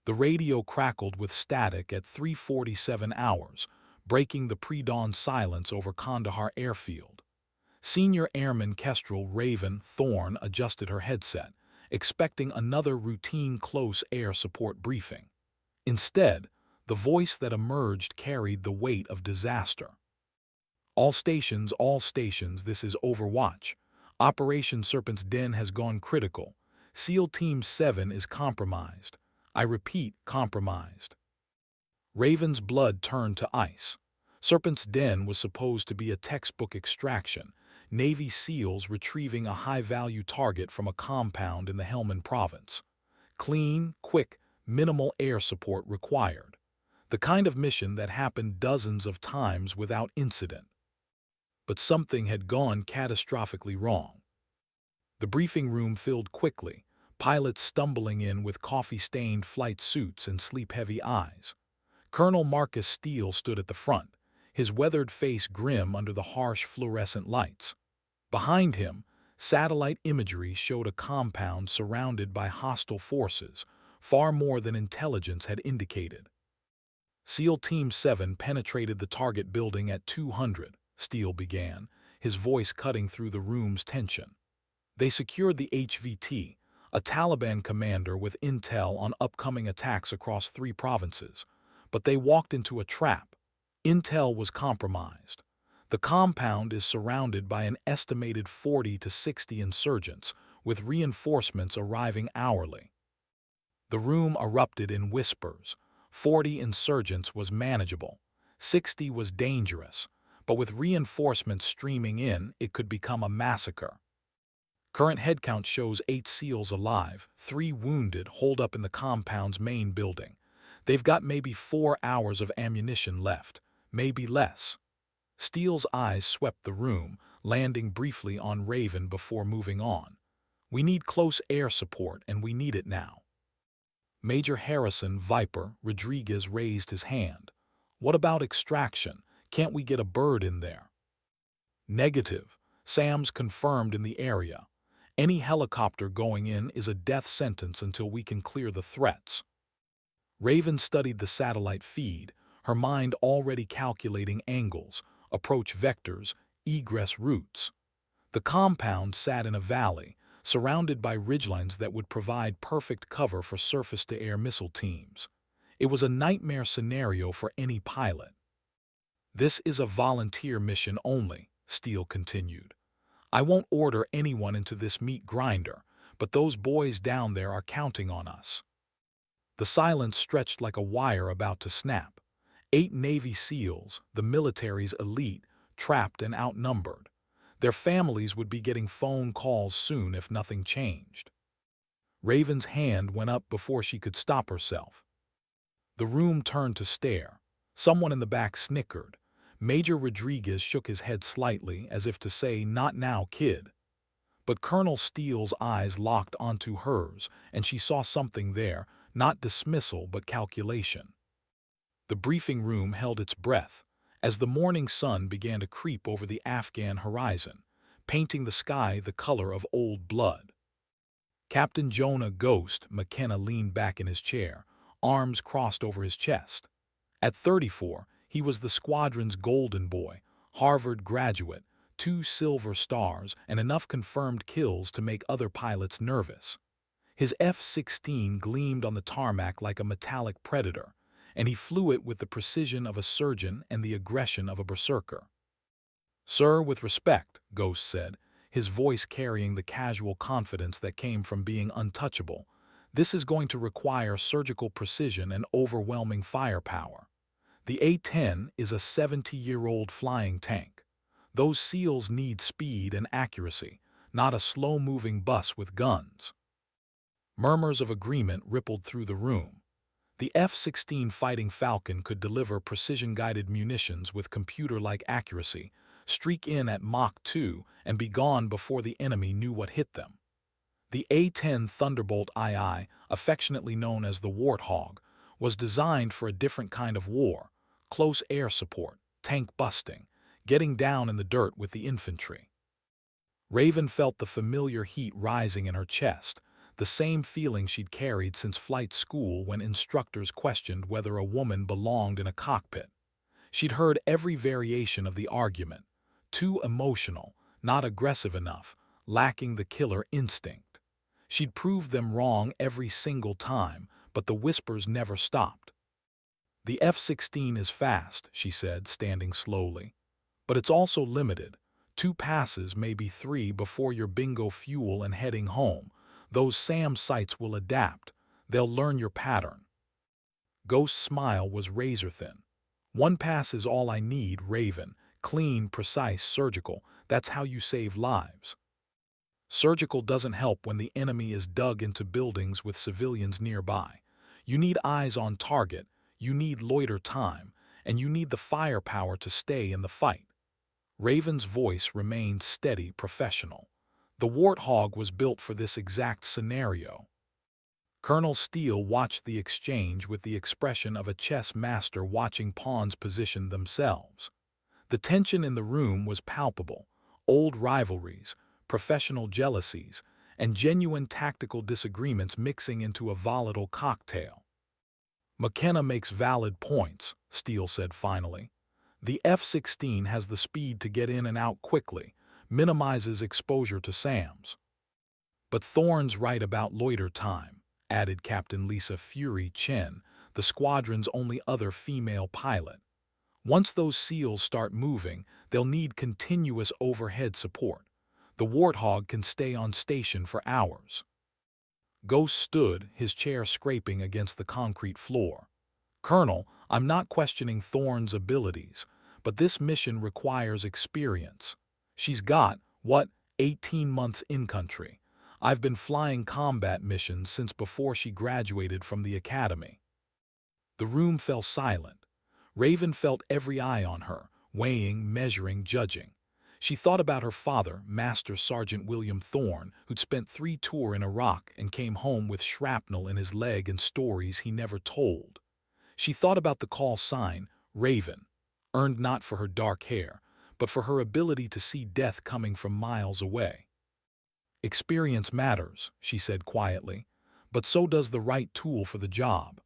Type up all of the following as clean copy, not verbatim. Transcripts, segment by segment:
The radio crackled with static at 3:47 hours, breaking the pre-dawn silence over Kandahar airfield. Senior Airman Kestrel Raven Thorne adjusted her headset, expecting another routine close air support briefing. Instead, the voice that emerged carried the weight of disaster. All stations, this is Overwatch. Operation Serpent's Den has gone critical. SEAL Team 7 is compromised. I repeat, compromised. Raven's blood turned to ice. Serpent's Den was supposed to be a textbook extraction, Navy SEALs retrieving a high-value target from a compound in the Helmand province. Clean, quick, minimal air support required. The kind of mission that happened dozens of times without incident. But something had gone catastrophically wrong. The briefing room filled quickly, pilots stumbling in with coffee-stained flight suits and sleep-heavy eyes. Colonel Marcus Steele stood at the front, his weathered face grim under the harsh fluorescent lights. Behind him, satellite imagery showed a compound surrounded by hostile forces, far more than intelligence had indicated. SEAL Team 7 penetrated the target building at 200, Steele began, his voice cutting through the room's tension. They secured the HVT, a Taliban commander with intel on upcoming attacks across 3 provinces. But they walked into a trap. Intel was compromised. The compound is surrounded by an estimated 40 to 60 insurgents, with reinforcements arriving hourly. The room erupted in whispers. 40 insurgents was manageable. 60 was dangerous. But with reinforcements streaming in, it could become a massacre. Current headcount shows 8 SEALs alive, 3 wounded, holed up in the compound's main building. They've got maybe 4 hours of ammunition left, maybe less. Steele's eyes swept the room, landing briefly on Raven before moving on. We need close air support, and we need it now. Major Harrison Viper Rodriguez raised his hand. What about extraction? Can't we get a bird in there? Negative. SAM's confirmed in the area. Any helicopter going in is a death sentence until we can clear the threats. Raven studied the satellite feed, her mind already calculating angles, approach vectors, egress routes. The compound sat in a valley, surrounded by ridgelines that would provide perfect cover for surface-to-air missile teams. It was a nightmare scenario for any pilot. This is a volunteer mission only, Steele continued. I won't order anyone into this meat grinder, but those boys down there are counting on us. The silence stretched like a wire about to snap. 8 Navy SEALs, the military's elite, trapped and outnumbered. Their families would be getting phone calls soon if nothing changed. Raven's hand went up before she could stop herself. The room turned to stare. Someone in the back snickered. Major Rodriguez shook his head slightly, as if to say, "Not now, kid." But Colonel Steele's eyes locked onto hers, and she saw something there, not dismissal but calculation. The briefing room held its breath as the morning sun began to creep over the Afghan horizon, painting the sky the color of old blood. Captain Jonah Ghost McKenna leaned back in his chair, arms crossed over his chest. At 34, he was the squadron's golden boy, Harvard graduate, 2 silver stars, and enough confirmed kills to make other pilots nervous. His F-16 gleamed on the tarmac like a metallic predator, and he flew it with the precision of a surgeon and the aggression of a berserker. "Sir, with respect," Ghost said, his voice carrying the casual confidence that came from being untouchable, "this is going to require surgical precision and overwhelming firepower. The A-10 is a 70-year-old flying tank. Those SEALs need speed and accuracy, not a slow-moving bus with guns." Murmurs of agreement rippled through the room. The F-16 Fighting Falcon could deliver precision-guided munitions with computer-like accuracy, streak in at Mach 2, and be gone before the enemy knew what hit them. The A-10 Thunderbolt II, affectionately known as the Warthog, was designed for a different kind of war: close air support, tank busting, getting down in the dirt with the infantry. Raven felt the familiar heat rising in her chest, the same feeling she'd carried since flight school when instructors questioned whether a woman belonged in a cockpit. She'd heard every variation of the argument. Too emotional, not aggressive enough, lacking the killer instinct. She'd proved them wrong every single time, but the whispers never stopped. "The F-16 is fast," she said, standing slowly. "But it's also limited. 2 passes, maybe 3 before your bingo fuel and heading home. Those SAM sites will adapt. They'll learn your pattern." Ghost's smile was razor-thin. "1 pass is all I need, Raven. Clean, precise, surgical. That's how you save lives." Surgical doesn't help when the enemy is dug into buildings with civilians nearby. You need eyes on target, you need loiter time, and you need the firepower to stay in the fight. Raven's voice remained steady, professional. The Warthog was built for this exact scenario. Colonel Steele watched the exchange with the expression of a chess master watching pawns position themselves. The tension in the room was palpable. Old rivalries, professional jealousies, and genuine tactical disagreements mixing into a volatile cocktail. "McKenna makes valid points," Steele said finally. "The F-16 has the speed to get in and out quickly, minimizes exposure to SAMs. But Thorne's right about loiter time," added Captain Lisa Fury Chen, the squadron's only other female pilot. "Once those SEALs start moving, they'll need continuous overhead support. The Warthog can stay on station for hours." Ghost stood, his chair scraping against the concrete floor. "Colonel, I'm not questioning Thorne's abilities, but this mission requires experience. She's got, 18 months in country. I've been flying combat missions since before she graduated from the academy." The room fell silent. Raven felt every eye on her, weighing, measuring, judging. She thought about her father, Master Sergeant William Thorne, who'd spent 3 tours in Iraq and came home with shrapnel in his leg and stories he never told. She thought about the call sign, Raven, earned not for her dark hair, but for her ability to see death coming from miles away. "Experience matters," she said quietly, "but so does the right tool for the job."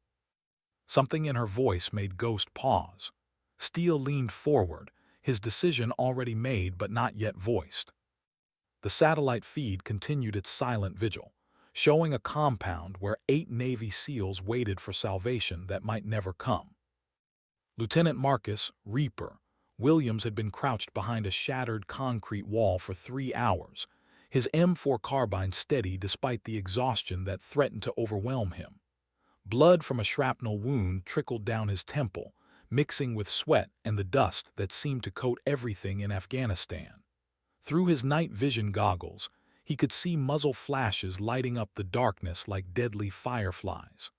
Something in her voice made Ghost pause. Steele leaned forward, his decision already made but not yet voiced. The satellite feed continued its silent vigil, showing a compound where 8 Navy SEALs waited for salvation that might never come. Lieutenant Marcus, Reaper, Williams had been crouched behind a shattered concrete wall for 3 hours, his M4 carbine steady despite the exhaustion that threatened to overwhelm him. Blood from a shrapnel wound trickled down his temple, mixing with sweat and the dust that seemed to coat everything in Afghanistan. Through his night vision goggles, he could see muzzle flashes lighting up the darkness like deadly fireflies.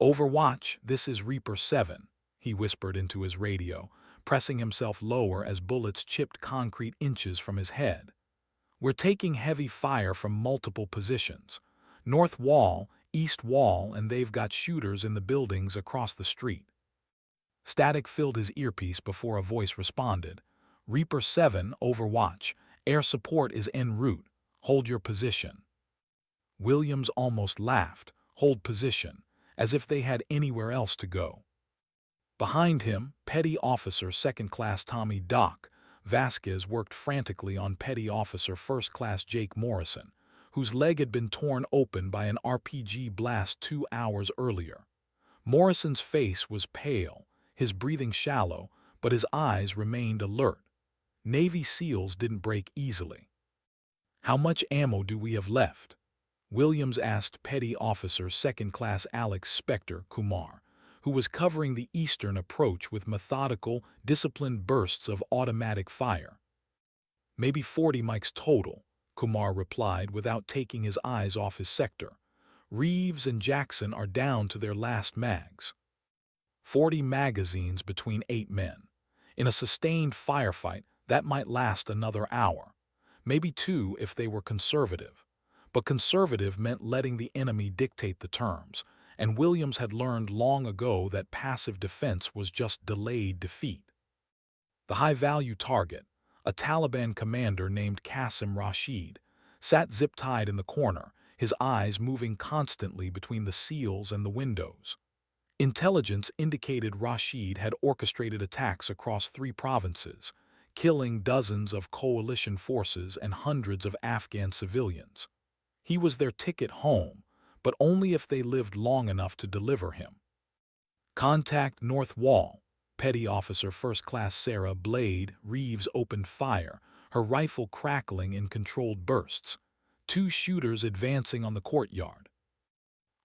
"Overwatch, this is Reaper 7, he whispered into his radio, pressing himself lower as bullets chipped concrete inches from his head. "We're taking heavy fire from multiple positions. North wall, east wall, and they've got shooters in the buildings across the street." Static filled his earpiece before a voice responded. "Reaper 7, Overwatch. Air support is en route. Hold your position." Williams almost laughed. Hold position, as if they had anywhere else to go. Behind him, Petty Officer Second Class Tommy Doc Vasquez worked frantically on Petty Officer First Class Jake Morrison, whose leg had been torn open by an RPG blast 2 hours earlier. Morrison's face was pale, his breathing shallow, but his eyes remained alert. Navy SEALs didn't break easily. "How much ammo do we have left?" Williams asked Petty Officer Second Class Alex Spectre Kumar, who was covering the eastern approach with methodical, disciplined bursts of automatic fire. "Maybe 40 mics total," Kumar replied without taking his eyes off his sector. "Reeves and Jackson are down to their last mags." 40 magazines between 8 men. In a sustained firefight, that might last another hour. Maybe 2 if they were conservative. But conservative meant letting the enemy dictate the terms, and Williams had learned long ago that passive defense was just delayed defeat. The high-value target, a Taliban commander named Qasim Rashid, sat zip-tied in the corner, his eyes moving constantly between the seals and the windows. Intelligence indicated Rashid had orchestrated attacks across 3 provinces, killing dozens of coalition forces and hundreds of Afghan civilians. He was their ticket home, but only if they lived long enough to deliver him. Contact North Wall. Petty Officer First Class Sarah Blade Reeves opened fire, her rifle crackling in controlled bursts. 2 shooters advancing on the courtyard.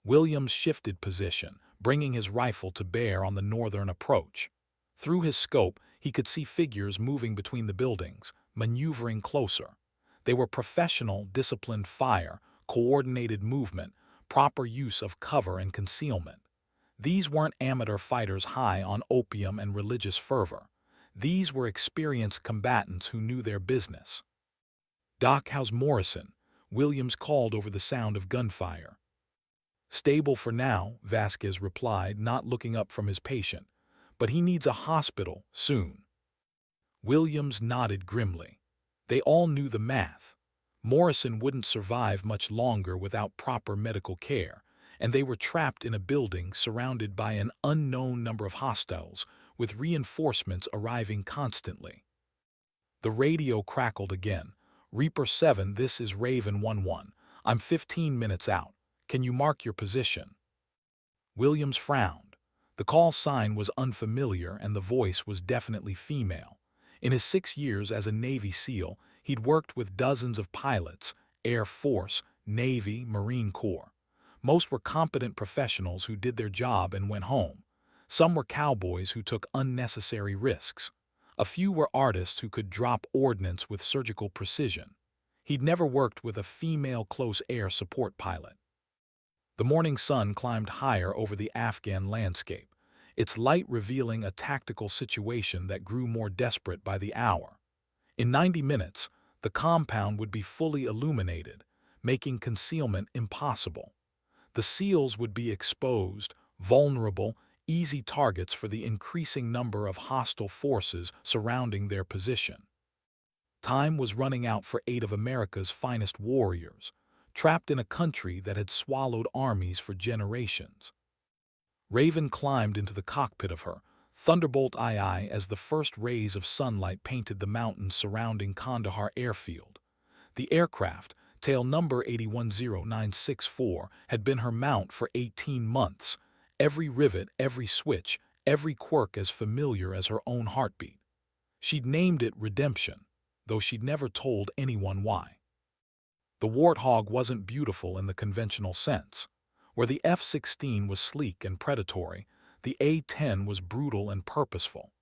Williams shifted position, bringing his rifle to bear on the northern approach. Through his scope, he could see figures moving between the buildings, maneuvering closer. They were professional, disciplined fire, coordinated movement, proper use of cover and concealment. These weren't amateur fighters high on opium and religious fervor. These were experienced combatants who knew their business. "Doc, how's Morrison?" Williams called over the sound of gunfire. "Stable for now," Vasquez replied, not looking up from his patient. "But he needs a hospital, soon." Williams nodded grimly. They all knew the math. Morrison wouldn't survive much longer without proper medical care, and they were trapped in a building surrounded by an unknown number of hostiles, with reinforcements arriving constantly. The radio crackled again. "Reaper 7, this is Raven 1-1. I'm 15 minutes out. Can you mark your position?" Williams frowned. The call sign was unfamiliar and the voice was definitely female. In his 6 years as a Navy SEAL, he'd worked with dozens of pilots, Air Force, Navy, Marine Corps. Most were competent professionals who did their job and went home. Some were cowboys who took unnecessary risks. A few were artists who could drop ordnance with surgical precision. He'd never worked with a female close air support pilot. The morning sun climbed higher over the Afghan landscape, its light revealing a tactical situation that grew more desperate by the hour. In 90 minutes, the compound would be fully illuminated, making concealment impossible. The SEALs would be exposed, vulnerable, easy targets for the increasing number of hostile forces surrounding their position. Time was running out for 8 of America's finest warriors, trapped in a country that had swallowed armies for generations. Raven climbed into the cockpit of her, Thunderbolt II, as the first rays of sunlight painted the mountains surrounding Kandahar airfield. The aircraft, tail number 810964, had been her mount for 18 months, every rivet, every switch, every quirk as familiar as her own heartbeat. She'd named it Redemption, though she'd never told anyone why. The Warthog wasn't beautiful in the conventional sense. Where the F-16 was sleek and predatory, the A-10 was brutal and purposeful.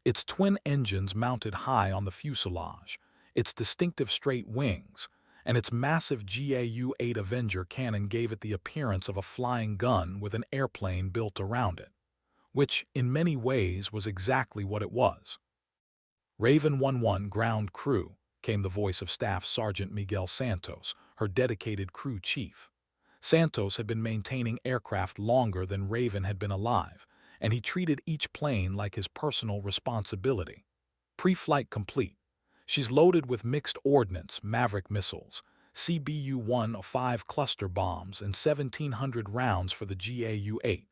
Its twin engines mounted high on the fuselage, its distinctive straight wings, and its massive GAU-8 Avenger cannon gave it the appearance of a flying gun with an airplane built around it, which, in many ways, was exactly what it was. "Raven 1-1 ground crew," came the voice of Staff Sergeant Miguel Santos, her dedicated crew chief. Santos had been maintaining aircraft longer than Raven had been alive, and he treated each plane like his personal responsibility. "Pre-flight complete. She's loaded with mixed ordnance, Maverick missiles, CBU-105 cluster bombs, and 1,700 rounds for the GAU-8.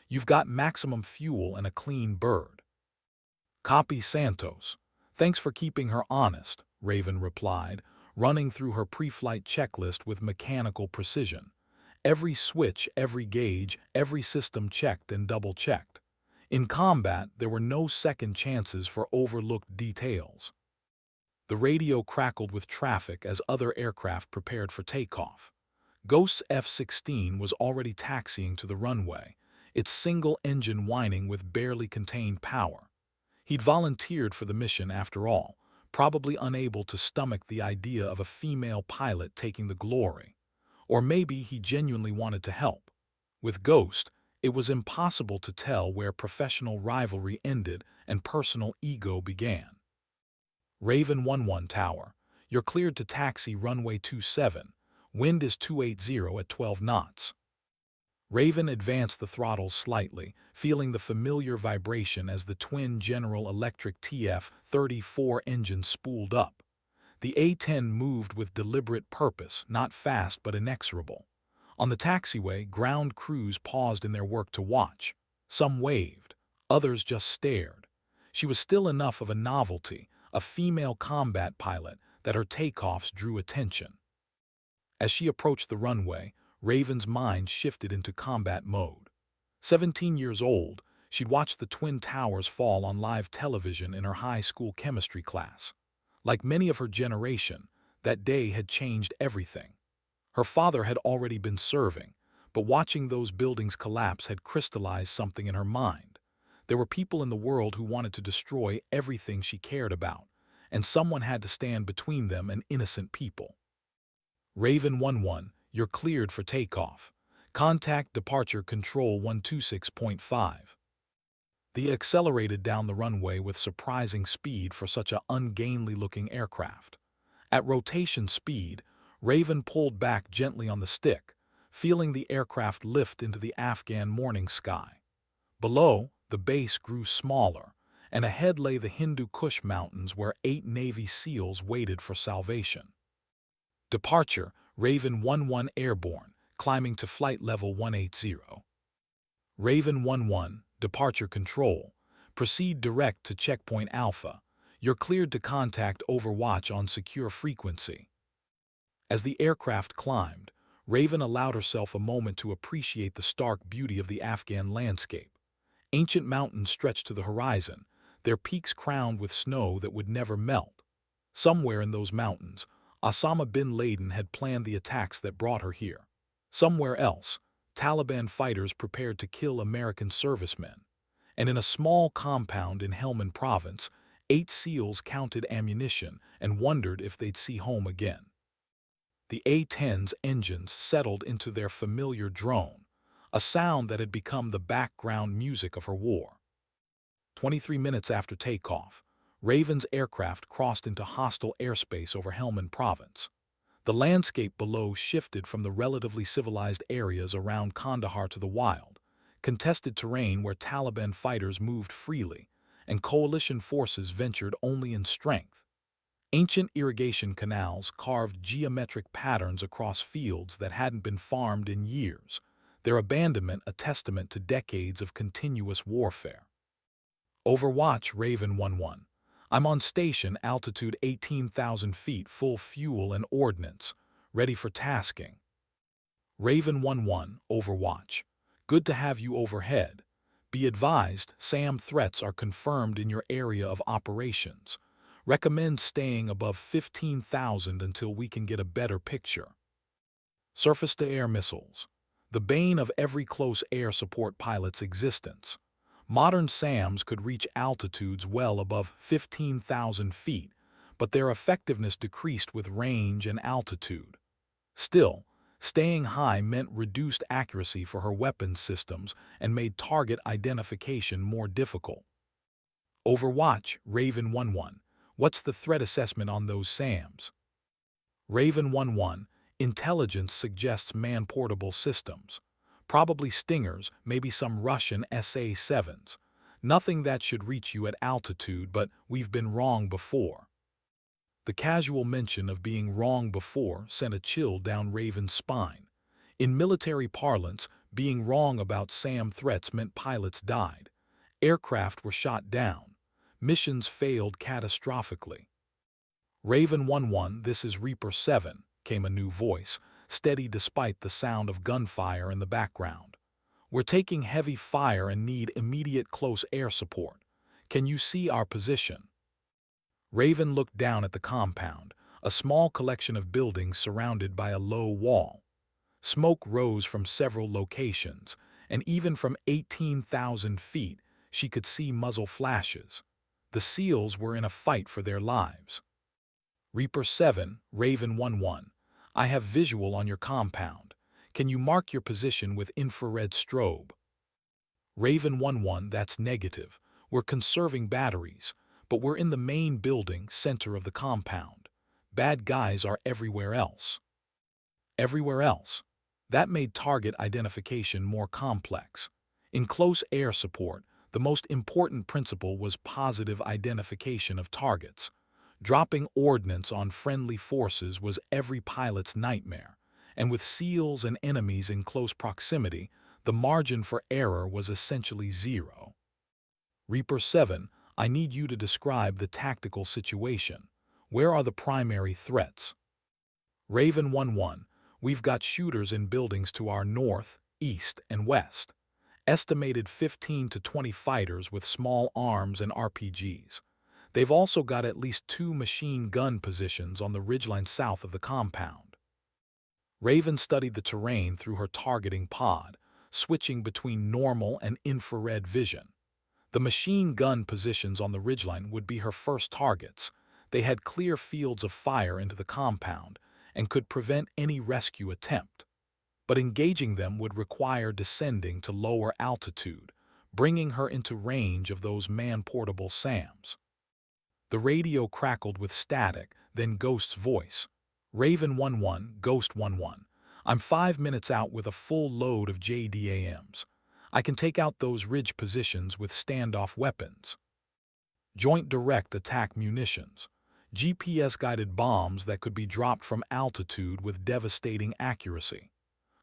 You've got maximum fuel and a clean bird." "Copy, Santos. Thanks for keeping her honest," Raven replied, running through her pre-flight checklist with mechanical precision. Every switch, every gauge, every system checked and double-checked. In combat, there were no second chances for overlooked details. The radio crackled with traffic as other aircraft prepared for takeoff. Ghost's F-16 was already taxiing to the runway, its single engine whining with barely contained power. He'd volunteered for the mission after all, probably unable to stomach the idea of a female pilot taking the glory. Or maybe he genuinely wanted to help. With Ghost, it was impossible to tell where professional rivalry ended and personal ego began. "Raven 1-1 Tower, you're cleared to taxi runway 27. Wind is 280 at 12 knots. Raven advanced the throttles slightly, feeling the familiar vibration as the twin General Electric TF-34 engine spooled up. The A-10 moved with deliberate purpose, not fast but inexorable. On the taxiway, ground crews paused in their work to watch. Some waved, others just stared. She was still enough of a novelty, a female combat pilot, that her takeoffs drew attention. As she approached the runway, Raven's mind shifted into combat mode. 17 years old, she'd watched the Twin Towers fall on live television in her high school chemistry class. Like many of her generation, that day had changed everything. Her father had already been serving, but watching those buildings collapse had crystallized something in her mind. There were people in the world who wanted to destroy everything she cared about, and someone had to stand between them and innocent people. Raven 11, you're cleared for takeoff. Contact Departure Control 126.5. They accelerated down the runway with surprising speed for such an ungainly-looking aircraft. At rotation speed, Raven pulled back gently on the stick, feeling the aircraft lift into the Afghan morning sky. Below, the base grew smaller, and ahead lay the Hindu Kush Mountains where 8 Navy SEALs waited for salvation. Departure, Raven 11 airborne, climbing to flight level 180. Raven 11, departure control. Proceed direct to checkpoint Alpha. You're cleared to contact Overwatch on secure frequency. As the aircraft climbed, Raven allowed herself a moment to appreciate the stark beauty of the Afghan landscape. Ancient mountains stretched to the horizon, their peaks crowned with snow that would never melt. Somewhere in those mountains, Osama bin Laden had planned the attacks that brought her here. Somewhere else, Taliban fighters prepared to kill American servicemen. And in a small compound in Helmand Province, 8 SEALs counted ammunition and wondered if they'd see home again. The A-10's engines settled into their familiar drone, a sound that had become the background music of her war. 23 minutes after takeoff, Raven's aircraft crossed into hostile airspace over Helmand Province. The landscape below shifted from the relatively civilized areas around Kandahar to the wild, contested terrain where Taliban fighters moved freely, and coalition forces ventured only in strength. Ancient irrigation canals carved geometric patterns across fields that hadn't been farmed in years, their abandonment a testament to decades of continuous warfare. Overwatch, Raven 11. I'm on station, altitude 18,000 feet, full fuel and ordnance, ready for tasking. Raven 11, Overwatch. Good to have you overhead. Be advised, SAM threats are confirmed in your area of operations. Recommend staying above 15,000 until we can get a better picture. Surface-to-air missiles. The bane of every close air support pilot's existence. Modern SAMs could reach altitudes well above 15,000 feet, but their effectiveness decreased with range and altitude. Still, staying high meant reduced accuracy for her weapons systems and made target identification more difficult. Overwatch, Raven 11. What's the threat assessment on those SAMs? Raven 11. Intelligence suggests man-portable systems. Probably Stingers, maybe some Russian SA-7s. Nothing that should reach you at altitude, but we've been wrong before. The casual mention of being wrong before sent a chill down Raven's spine. In military parlance, being wrong about SAM threats meant pilots died. Aircraft were shot down. Missions failed catastrophically. Raven 11, this is Reaper 7, came a new voice, steady despite the sound of gunfire in the background. We're taking heavy fire and need immediate close air support. Can you see our position? Raven looked down at the compound, a small collection of buildings surrounded by a low wall. Smoke rose from several locations, and even from 18,000 feet, she could see muzzle flashes. The SEALs were in a fight for their lives. Reaper 7, Raven 11. I have visual on your compound. Can you mark your position with infrared strobe? Raven 11, that's negative. We're conserving batteries, but we're in the main building, center of the compound. Bad guys are everywhere else. Everywhere else. That made target identification more complex. In close air support, the most important principle was positive identification of targets. Dropping ordnance on friendly forces was every pilot's nightmare, and with SEALs and enemies in close proximity, the margin for error was essentially zero. Reaper 7, I need you to describe the tactical situation. Where are the primary threats? Raven 1-1, we've got shooters in buildings to our north, east, and west. Estimated 15 to 20 fighters with small arms and RPGs. They've also got at least 2 machine gun positions on the ridgeline south of the compound. Raven studied the terrain through her targeting pod, switching between normal and infrared vision. The machine gun positions on the ridgeline would be her first targets. They had clear fields of fire into the compound and could prevent any rescue attempt. But engaging them would require descending to lower altitude, bringing her into range of those man-portable SAMs. The radio crackled with static, then Ghost's voice. Raven 1-1, Ghost 1-1. I'm 5 minutes out with a full load of JDAMs. I can take out those ridge positions with standoff weapons. Joint direct attack munitions. GPS-guided bombs that could be dropped from altitude with devastating accuracy.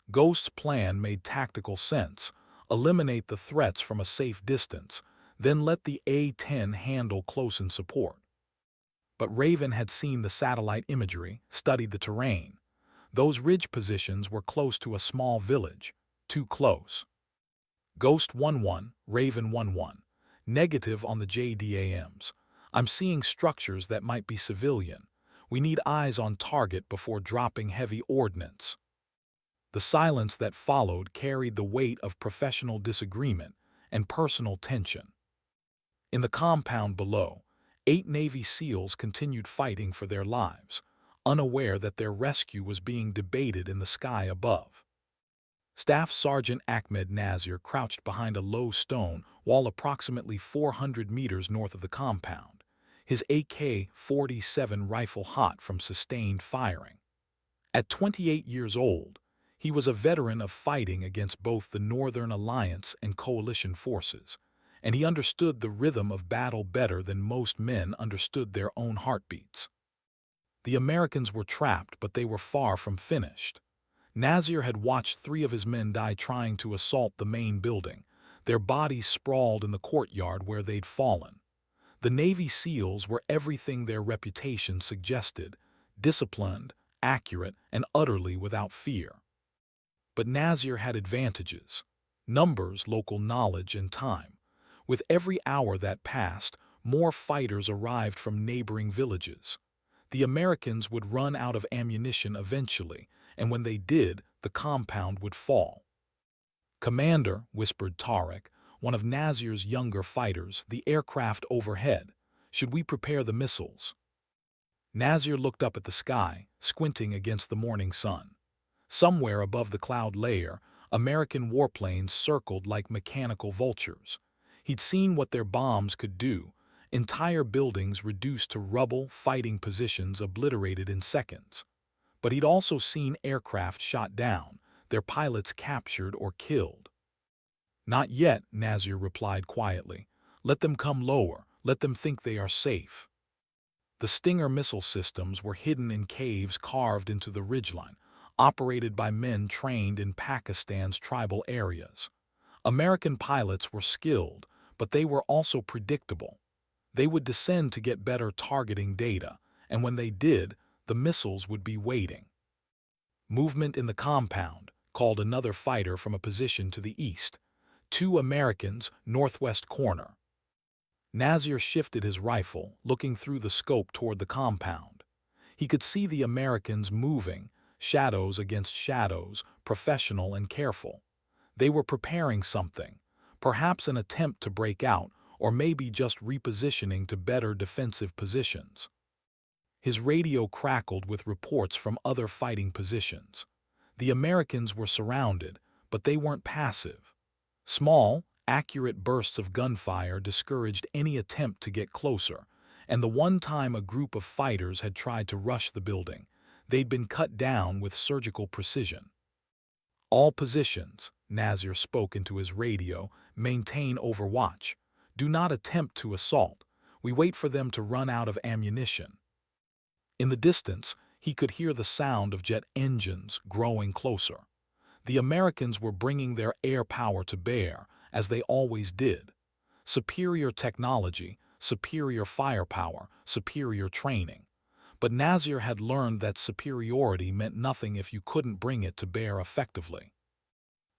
Ghost's plan made tactical sense. Eliminate the threats from a safe distance, then let the A-10 handle close-in support. But Raven had seen the satellite imagery, studied the terrain. Those ridge positions were close to a small village. Too close. Ghost 1-1, Raven 1-1. Negative on the JDAMs. I'm seeing structures that might be civilian. We need eyes on target before dropping heavy ordnance. The silence that followed carried the weight of professional disagreement and personal tension. In the compound below, 8 Navy SEALs continued fighting for their lives, unaware that their rescue was being debated in the sky above. Staff Sergeant Ahmed Nazir crouched behind a low stone wall approximately 400 meters north of the compound, his AK-47 rifle hot from sustained firing. At 28 years old, he was a veteran of fighting against both the Northern Alliance and coalition forces, and he understood the rhythm of battle better than most men understood their own heartbeats. The Americans were trapped, but they were far from finished. Nazir had watched 3 of his men die trying to assault the main building, their bodies sprawled in the courtyard where they'd fallen. The Navy SEALs were everything their reputation suggested: disciplined, accurate, and utterly without fear. But Nazir had advantages: numbers, local knowledge, and time. With every hour that passed, more fighters arrived from neighboring villages. The Americans would run out of ammunition eventually, and when they did, the compound would fall. "Commander," whispered Tarek, one of Nazir's younger fighters, "the aircraft overhead. Should we prepare the missiles?" Nazir looked up at the sky, squinting against the morning sun. Somewhere above the cloud layer, American warplanes circled like mechanical vultures. He'd seen what their bombs could do: entire buildings reduced to rubble, fighting positions obliterated in seconds. But he'd also seen aircraft shot down, their pilots captured or killed. "Not yet," Nazir replied quietly. "Let them come lower, let them think they are safe." The Stinger missile systems were hidden in caves carved into the ridgeline, operated by men trained in Pakistan's tribal areas. American pilots were skilled, but they were also predictable. They would descend to get better targeting data, and when they did, the missiles would be waiting. "Movement in the compound," called another fighter from a position to the east. "2 Americans, northwest corner." Nazir shifted his rifle, looking through the scope toward the compound. He could see the Americans moving, shadows against shadows, professional and careful. They were preparing something, perhaps an attempt to break out, or maybe just repositioning to better defensive positions. His radio crackled with reports from other fighting positions. The Americans were surrounded, but they weren't passive. Small, accurate bursts of gunfire discouraged any attempt to get closer, and the one time a group of fighters had tried to rush the building, they'd been cut down with surgical precision. "All positions," Nazir spoke into his radio, "maintain overwatch. Do not attempt to assault. We wait for them to run out of ammunition." In the distance, He could hear the sound of jet engines growing closer. The Americans were bringing their air power to bear, as they always did. Superior technology, superior firepower, superior training. But Nasir had learned that superiority meant nothing if you couldn't bring it to bear effectively.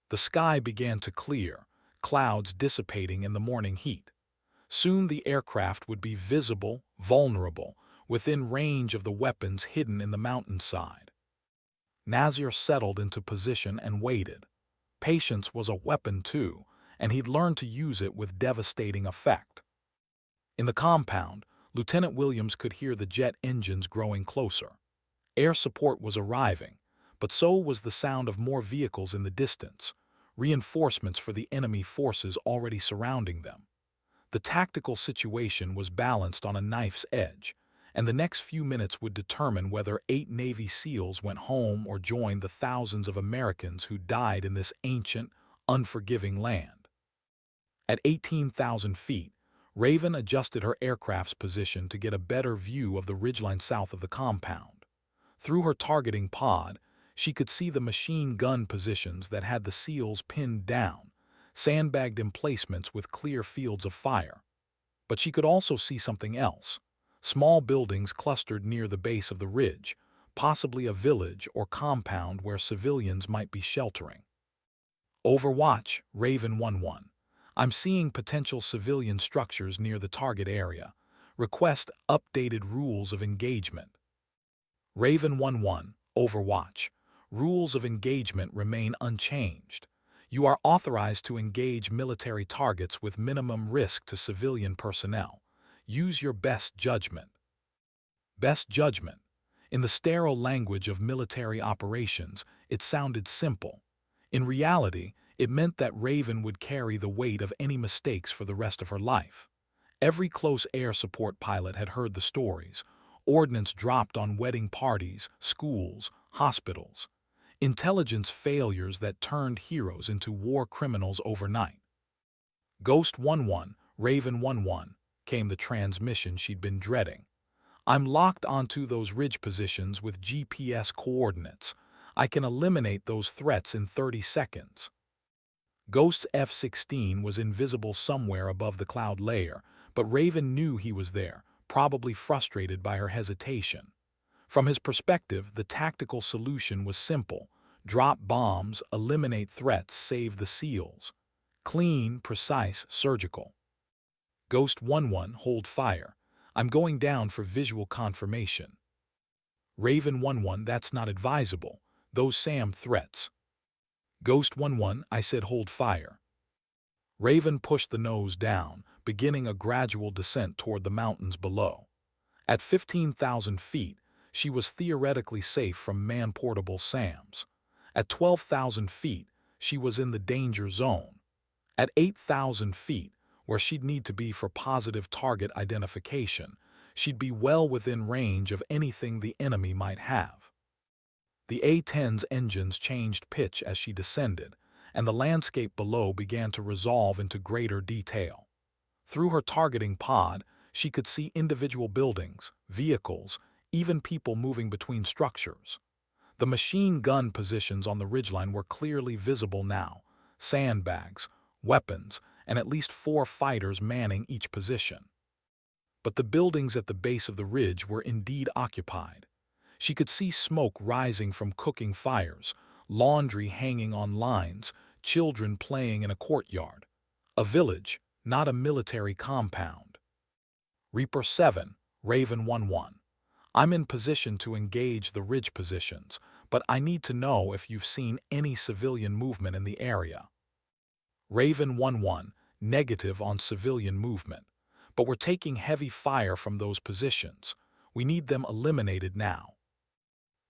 The sky began to clear, clouds dissipating in the morning heat. Soon the aircraft would be visible, vulnerable, within range of the weapons hidden in the mountainside. Nasir settled into position and waited. Patience was a weapon too, and he'd learned to use it with devastating effect. In the compound, Lieutenant Williams could hear the jet engines growing closer. Air support was arriving, but so was the sound of more vehicles in the distance, reinforcements for the enemy forces already surrounding them. The tactical situation was balanced on a knife's edge, and the next few minutes would determine whether 8 Navy SEALs went home or joined the thousands of Americans who died in this ancient, unforgiving land. At 18,000 feet, Raven adjusted her aircraft's position to get a better view of the ridgeline south of the compound. Through her targeting pod, she could see the machine gun positions that had the SEALs pinned down, sandbagged emplacements with clear fields of fire. But she could also see something else. Small buildings clustered near the base of the ridge, possibly a village or compound where civilians might be sheltering. Overwatch, Raven 1-1. I'm seeing potential civilian structures near the target area. Request updated rules of engagement. Raven 1-1, Overwatch. Rules of engagement remain unchanged. You are authorized to engage military targets with minimum risk to civilian personnel. Use your best judgment. Best judgment. In the sterile language of military operations, it sounded simple. In reality, it meant that Raven would carry the weight of any mistakes for the rest of her life. Every close air support pilot had heard the stories. Ordnance dropped on wedding parties, schools, hospitals. Intelligence failures that turned heroes into war criminals overnight. Ghost 1-1, Raven 1-1, came the transmission she'd been dreading. I'm locked onto those ridge positions with GPS coordinates. I can eliminate those threats in 30 seconds. Ghost's F-16 was invisible somewhere above the cloud layer, but Raven knew he was there, probably frustrated by her hesitation. From his perspective, the tactical solution was simple. Drop bombs, eliminate threats, save the SEALs. Clean, precise, surgical. Ghost 1-1, hold fire. I'm going down for visual confirmation. Raven 1-1, that's not advisable. Those SAM threats. Ghost 1-1, I said hold fire. Raven pushed the nose down, beginning a gradual descent toward the mountains below. At 15,000 feet, she was theoretically safe from man-portable SAMs. At 12,000 feet, she was in the danger zone. At 8,000 feet, where she'd need to be for positive target identification, she'd be well within range of anything the enemy might have. The A-10's engines changed pitch as she descended, and the landscape below began to resolve into greater detail. Through her targeting pod, she could see individual buildings, vehicles, even people moving between structures. The machine gun positions on the ridgeline were clearly visible now, sandbags, weapons, and at least 4 fighters manning each position. But the buildings at the base of the ridge were indeed occupied. She could see smoke rising from cooking fires, laundry hanging on lines, children playing in a courtyard. A village, not a military compound. Reaper 7, Raven 1-1. I'm in position to engage the ridge positions, but I need to know if you've seen any civilian movement in the area. Raven 1-1, negative on civilian movement, but we're taking heavy fire from those positions. We need them eliminated now.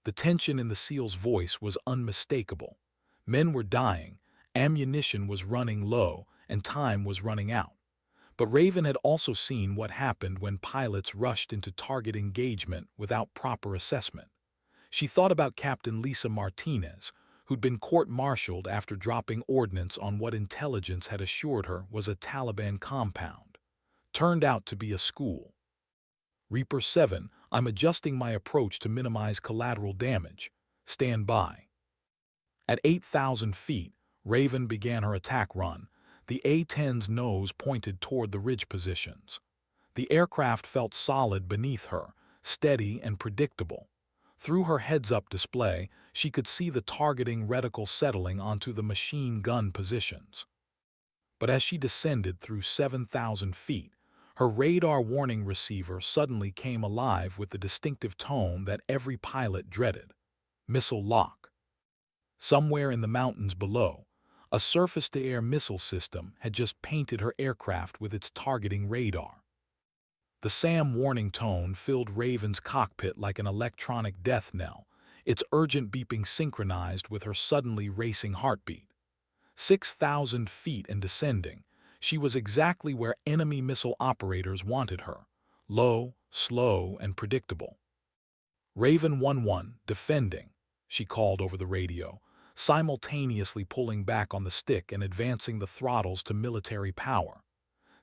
The tension in the SEAL's voice was unmistakable. Men were dying, ammunition was running low, and time was running out. But Raven had also seen what happened when pilots rushed into target engagement without proper assessment. She thought about Captain Lisa Martinez, who'd been court-martialed after dropping ordnance on what intelligence had assured her was a Taliban compound. Turned out to be a school. Reaper 7, I'm adjusting my approach to minimize collateral damage. Stand by. At 8,000 feet, Raven began her attack run, the A-10's nose pointed toward the ridge positions. The aircraft felt solid beneath her, steady and predictable. Through her heads-up display, she could see the targeting reticle settling onto the machine gun positions. But as she descended through 7,000 feet, her radar warning receiver suddenly came alive with the distinctive tone that every pilot dreaded: missile lock. Somewhere in the mountains below, a surface-to-air missile system had just painted her aircraft with its targeting radar. The SAM warning tone filled Raven's cockpit like an electronic death knell, its urgent beeping synchronized with her suddenly racing heartbeat. 6,000 feet and descending, she was exactly where enemy missile operators wanted her: low, slow, and predictable. Raven 1-1, defending, she called over the radio, simultaneously pulling back on the stick and advancing the throttles to military power.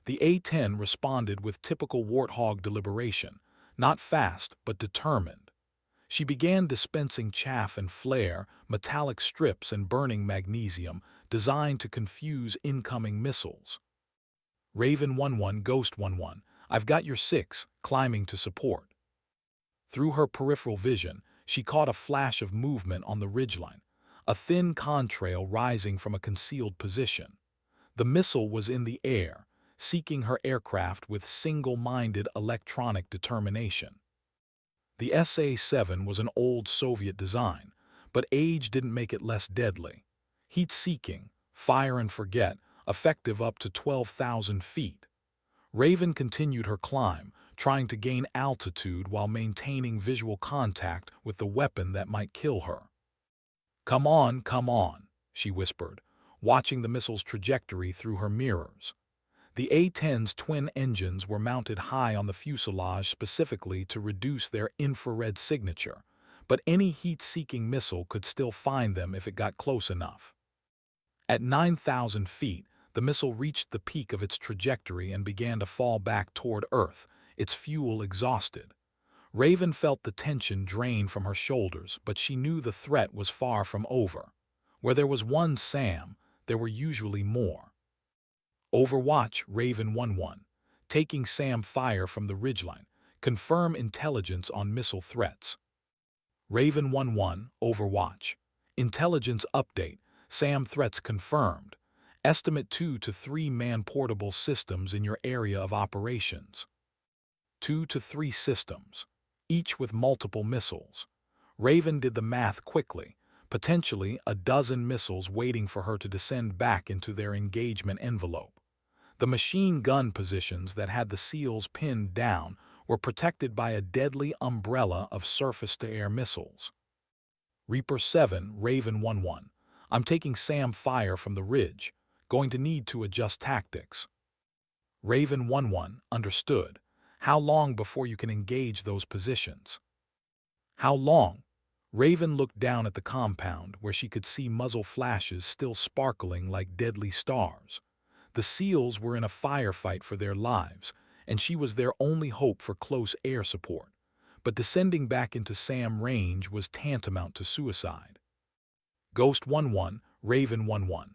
The A-10 responded with typical warthog deliberation, not fast but determined. She began dispensing chaff and flare, metallic strips and burning magnesium, designed to confuse incoming missiles. Raven 1-1, Ghost 1-1, I've got your 6, climbing to support. Through her peripheral vision, she caught a flash of movement on the ridgeline, a thin contrail rising from a concealed position. The missile was in the air, seeking her aircraft with single-minded electronic determination. The SA-7 was an old Soviet design, but age didn't make it less deadly. Heat-seeking, fire and forget, effective up to 12,000 feet. Raven continued her climb, trying to gain altitude while maintaining visual contact with the weapon that might kill her. Come on, she whispered, watching the missile's trajectory through her mirrors. The A-10's twin engines were mounted high on the fuselage specifically to reduce their infrared signature, but any heat-seeking missile could still find them if it got close enough. At 9,000 feet, the missile reached the peak of its trajectory and began to fall back toward Earth, its fuel exhausted. Raven felt the tension drain from her shoulders, but she knew the threat was far from over. Where there was one SAM, there were usually more. Overwatch, Raven 1-1, taking SAM fire from the ridgeline. Confirm intelligence on missile threats. Raven 1-1, Overwatch. Intelligence update. SAM threats confirmed. Estimate 2 to 3 man-portable systems in your area of operations. 2 to 3 systems, each with multiple missiles. Raven did the math quickly, potentially a dozen missiles waiting for her to descend back into their engagement envelope. The machine gun positions that had the SEALs pinned down were protected by a deadly umbrella of surface-to-air missiles. Reaper 7, Raven 1-1. I'm taking SAM fire from the ridge, going to need to adjust tactics. Raven 1-1, understood. How long before you can engage those positions? How long? Raven looked down at the compound where she could see muzzle flashes still sparkling like deadly stars. The SEALs were in a firefight for their lives, and she was their only hope for close air support. But descending back into SAM range was tantamount to suicide. Ghost 1-1, Raven 1-1.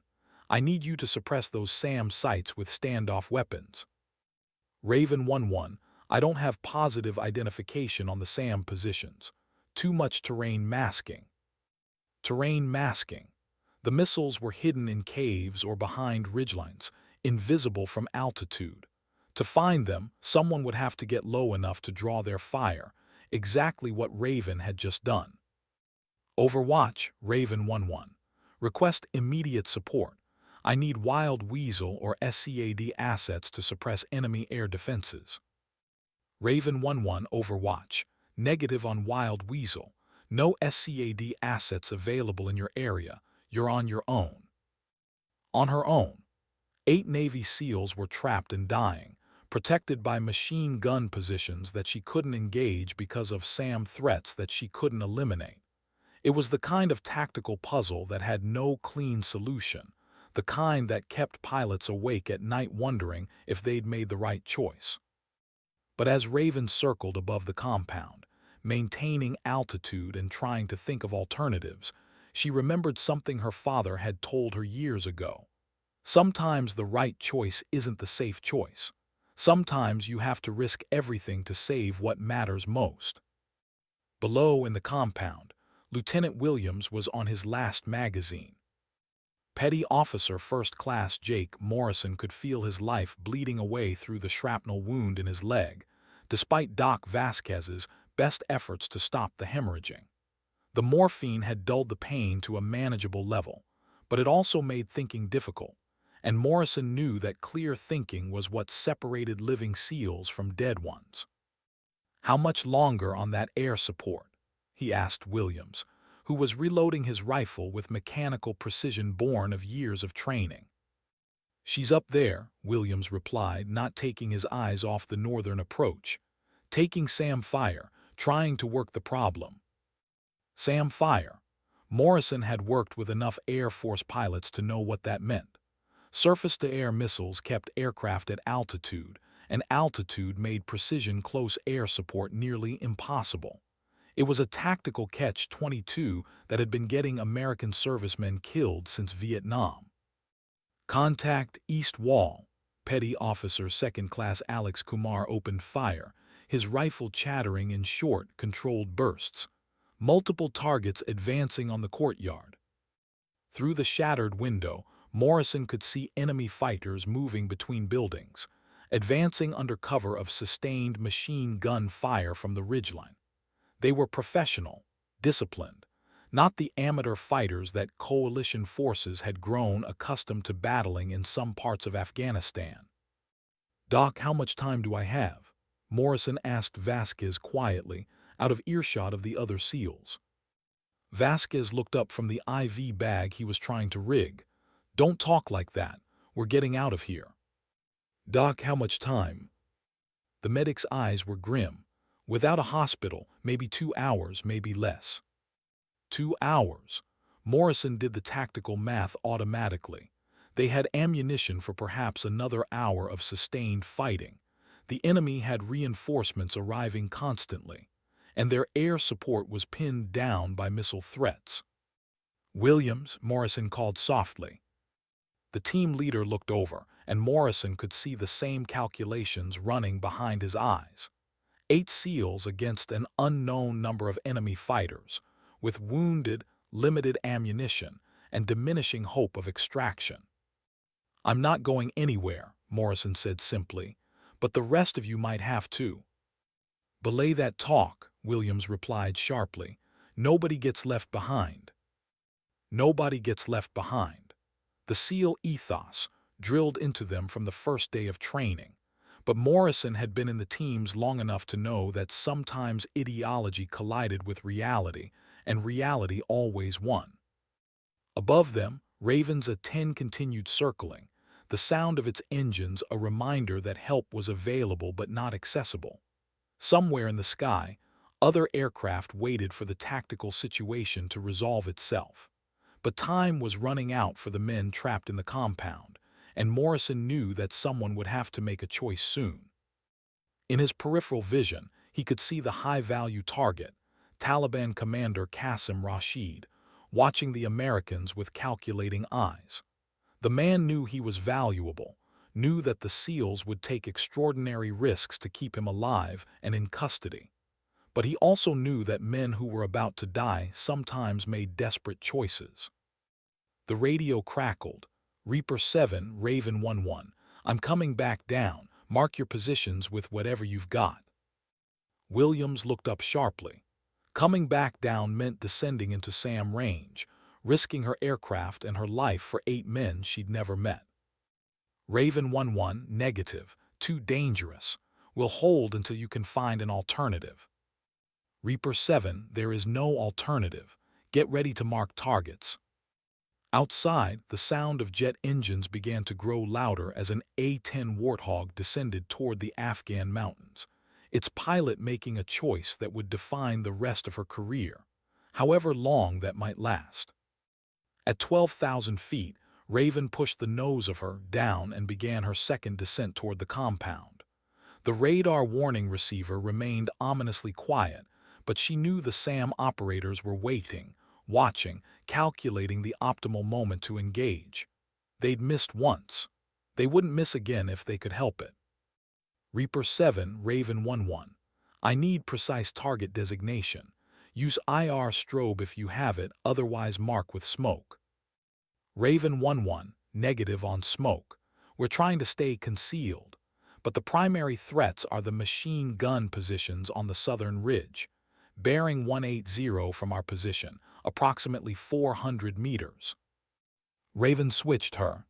I need you to suppress those SAM sites with standoff weapons. Raven 1-1. I don't have positive identification on the SAM positions. Too much terrain masking. Terrain masking. The missiles were hidden in caves or behind ridgelines, invisible from altitude. To find them, someone would have to get low enough to draw their fire, exactly what Raven had just done. Overwatch, Raven 1-1. Request immediate support. I need Wild Weasel or SCAD assets to suppress enemy air defenses. Raven 1-1, Overwatch. Negative on Wild Weasel. No SCAD assets available in your area. You're on your own. On her own. 8 Navy SEALs were trapped and dying, protected by machine gun positions that she couldn't engage because of SAM threats that she couldn't eliminate. It was the kind of tactical puzzle that had no clean solution, the kind that kept pilots awake at night wondering if they'd made the right choice. But as Raven circled above the compound, maintaining altitude and trying to think of alternatives, she remembered something her father had told her years ago. Sometimes the right choice isn't the safe choice. Sometimes you have to risk everything to save what matters most. Below in the compound, Lieutenant Williams was on his last magazine. Petty Officer First Class Jake Morrison could feel his life bleeding away through the shrapnel wound in his leg, despite Doc Vasquez's best efforts to stop the hemorrhaging. The morphine had dulled the pain to a manageable level, but it also made thinking difficult, and Morrison knew that clear thinking was what separated living SEALs from dead ones. "How much longer on that air support?" he asked Williams, who was reloading his rifle with mechanical precision born of years of training. "She's up there," Williams replied, not taking his eyes off the northern approach. "Taking Sam fire, trying to work the problem." Sam fire. Morrison had worked with enough Air Force pilots to know what that meant. Surface-to-air missiles kept aircraft at altitude, and altitude made precision close air support nearly impossible. It was a tactical catch-22 that had been getting American servicemen killed since Vietnam. "Contact East Wall." Petty Officer Second Class Alex Kumar opened fire, his rifle chattering in short, controlled bursts. Multiple targets advancing on the courtyard. Through the shattered window, Morrison could see enemy fighters moving between buildings, advancing under cover of sustained machine gun fire from the ridgeline. They were professional, disciplined, not the amateur fighters that coalition forces had grown accustomed to battling in some parts of Afghanistan. "Doc, how much time do I have?" Morrison asked Vasquez quietly, out of earshot of the other SEALs. Vasquez looked up from the IV bag he was trying to rig. "Don't talk like that. We're getting out of here." "Doc, how much time?" The medic's eyes were grim. "Without a hospital, maybe 2 hours, maybe less." 2 hours. Morrison did the tactical math automatically. They had ammunition for perhaps another hour of sustained fighting. The enemy had reinforcements arriving constantly, and their air support was pinned down by missile threats. "Williams," Morrison called softly. The team leader looked over, and Morrison could see the same calculations running behind his eyes. 8 SEALs against an unknown number of enemy fighters, with wounded, limited ammunition, and diminishing hope of extraction. "I'm not going anywhere," Morrison said simply, "but the rest of you might have to." "Belay that talk," Williams replied sharply. "Nobody gets left behind." Nobody gets left behind. The SEAL ethos, drilled into them from the first day of training. But Morrison had been in the teams long enough to know that sometimes ideology collided with reality, and reality always won. Above them, Raven's A-10 continued circling, the sound of its engines a reminder that help was available but not accessible. Somewhere in the sky, other aircraft waited for the tactical situation to resolve itself. But time was running out for the men trapped in the compound, and Morrison knew that someone would have to make a choice soon. In his peripheral vision, he could see the high-value target, Taliban commander Qasim Rashid, watching the Americans with calculating eyes. The man knew he was valuable, knew that the SEALs would take extraordinary risks to keep him alive and in custody. But he also knew that men who were about to die sometimes made desperate choices. The radio crackled. "Reaper 7, Raven 1-1. I'm coming back down. Mark your positions with whatever you've got." Williams looked up sharply. Coming back down meant descending into SAM range, risking her aircraft and her life for 8 men she'd never met. "Raven 1-1, negative. Too dangerous. We'll hold until you can find an alternative." "Reaper 7, there is no alternative. Get ready to mark targets." Outside, the sound of jet engines began to grow louder as an A-10 Warthog descended toward the Afghan mountains, its pilot making a choice that would define the rest of her career, however long that might last. At 12,000 feet, Raven pushed the nose of her down and began her second descent toward the compound. The radar warning receiver remained ominously quiet, but she knew the SAM operators were waiting, watching, calculating the optimal moment to engage. They'd missed once. They wouldn't miss again if they could help it. Reaper 7, Raven 1-1. I need precise target designation. Use IR strobe if you have it, otherwise mark with smoke. Raven 1-1, negative on smoke. We're trying to stay concealed, but the primary threats are the machine gun positions on the southern ridge. Bearing 180 from our position, approximately 400 meters. Raven switched her.